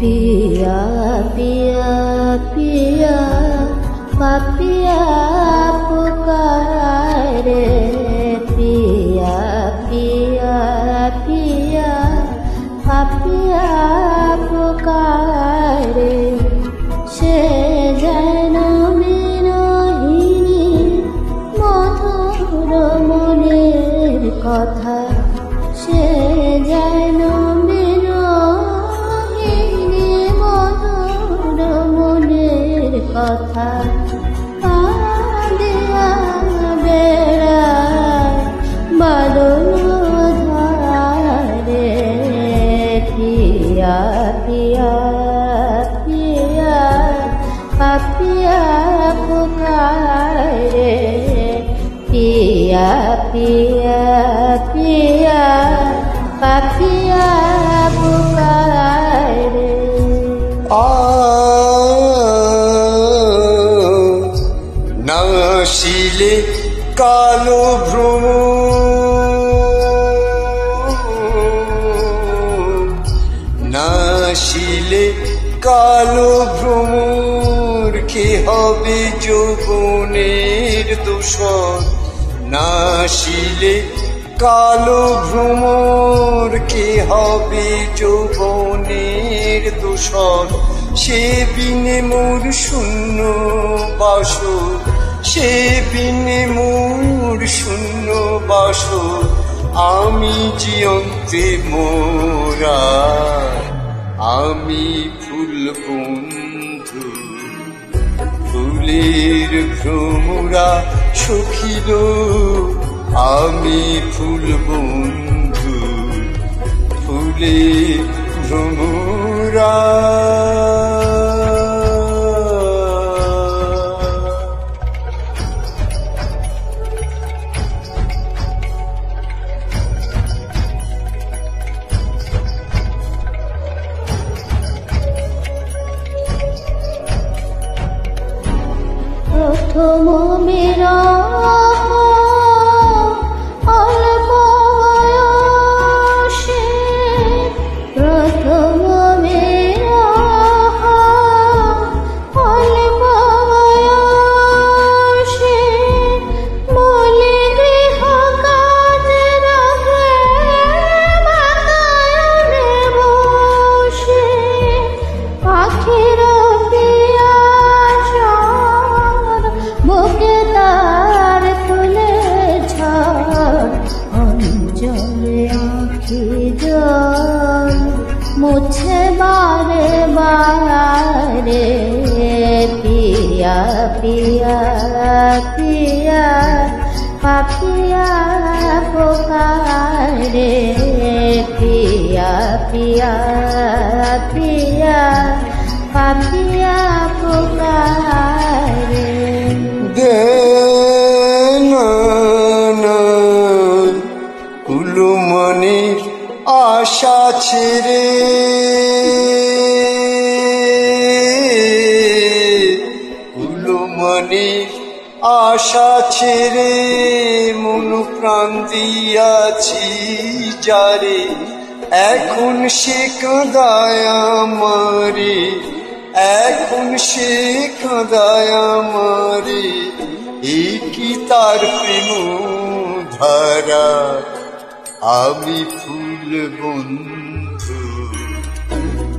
पिया पिया पिया पापिया पुकारे पिया पिया पिया पापिया पुकारे से যেন বিরহিণী মধুর মনের কথা সে যেন বিরহিণী মধুর মনের কথা কাঁদিয়া বেড়ায় বাদল ধারে পিয়া পিয়া পিয়া পাপিয়া পুকারে पिया पिया पिया पापिया पुकारे नाशिले कालो भ्रम नाशिले कालो भ्रमर के हबे যৌবনের দোষর নাশিলে কালো ভ্রমর কে হবে যৌবনের দোষর সে বিনে মোর শূন্য বাসর সে বিনে মোর শূন্য বাসর আমি জিয়ন্তে মোরা আমি ফুল বন্ধু ফুলের ভ্রমরা সখিল আমি ফুল বন্ধু ফুলের ভ্রমরা প্রথম বিরহ অল্প বয়সে প্রথম বিরহ অল্প বয়সে মূলে গৃহ কাজে রাখে বাতায়নে বসে পাখির বুকে তার তুলে ঝড় অঞ্চলে আঁখি জল মুছে বারে বারে পিয়া পিয়া পিয়া পাপিয়া পুকারে পিয়া পিয়া পিয়া পাপিয়া পুকারে কুলুমনির আশা ছেড়ে কুলুমনির আশা ছেড়ে মন প্রাণ দিয়াছি যারে এখন সে কাঁদায় আমারে এখন সে কাঁদায় আমারে এই কি তার প্রেম ধারা আমি ফুল বন্ধু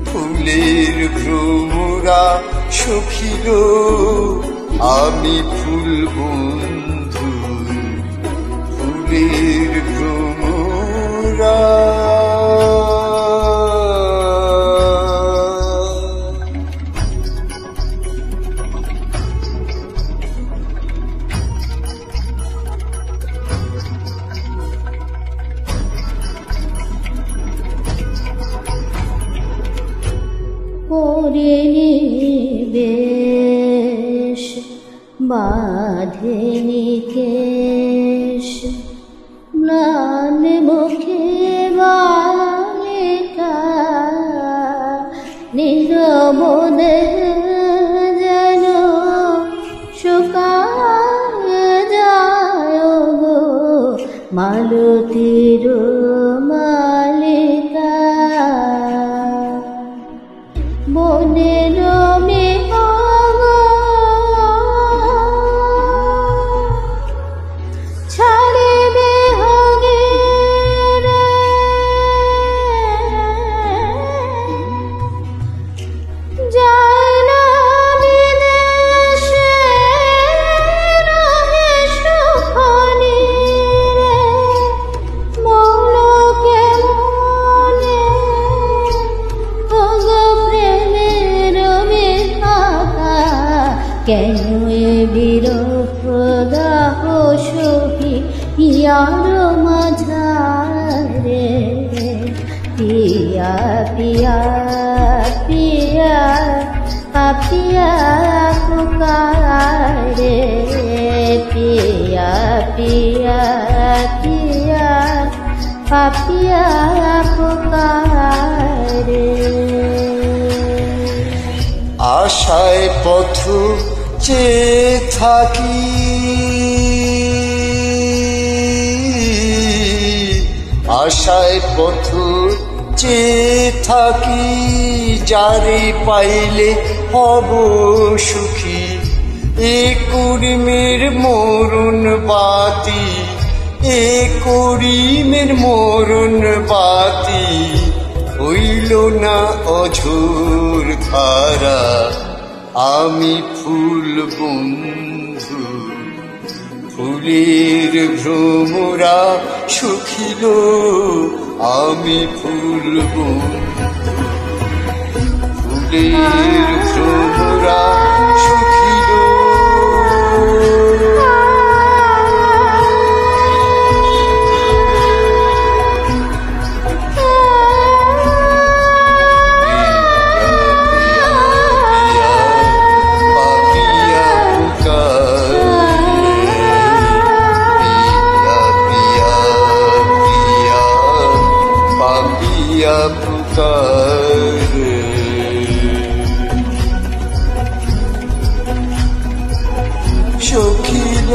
ফুলের ভ্রমরা সখিল আমি ফুল বন্ধু ফুলের ভ্রমরা পরিবেশ বাঁধেনি কেশ ম্লান মুখে বালিকা নীরবদে যেন শুকায় যায় গো মালতীর মালিকা মনের মেঘ ছাড়িবে হগে রে, যায় না বিদেশে রহে সুখনী রে, মৌলকে মনে ওগো প্রেমের মেঘাকা, কেন এ বিরহ দাহ সহি ইয়ার মাঝারে, পিয়া পিয়া পিয়া পাপিয়া পুকারে, পিয়া পিয়া পিয়া পাপিয়া পুকারে। আশায় পথ চেয়ে থাকি, আশায় পথ চেয়ে থাকি, যারে পাইলে হব সুখী। এ কুড়িমের মরুণ বাতি, এ কুড়িমের মরুণ বাতি, হইল না অঝোর ধারা। আমি ফুল বন্ধু, ফুলের ভ্রমরা শুখিল, আমি ফুল বন্ধু, ফুলের ভ্রমরা শুখিল। পুকারে সখিল।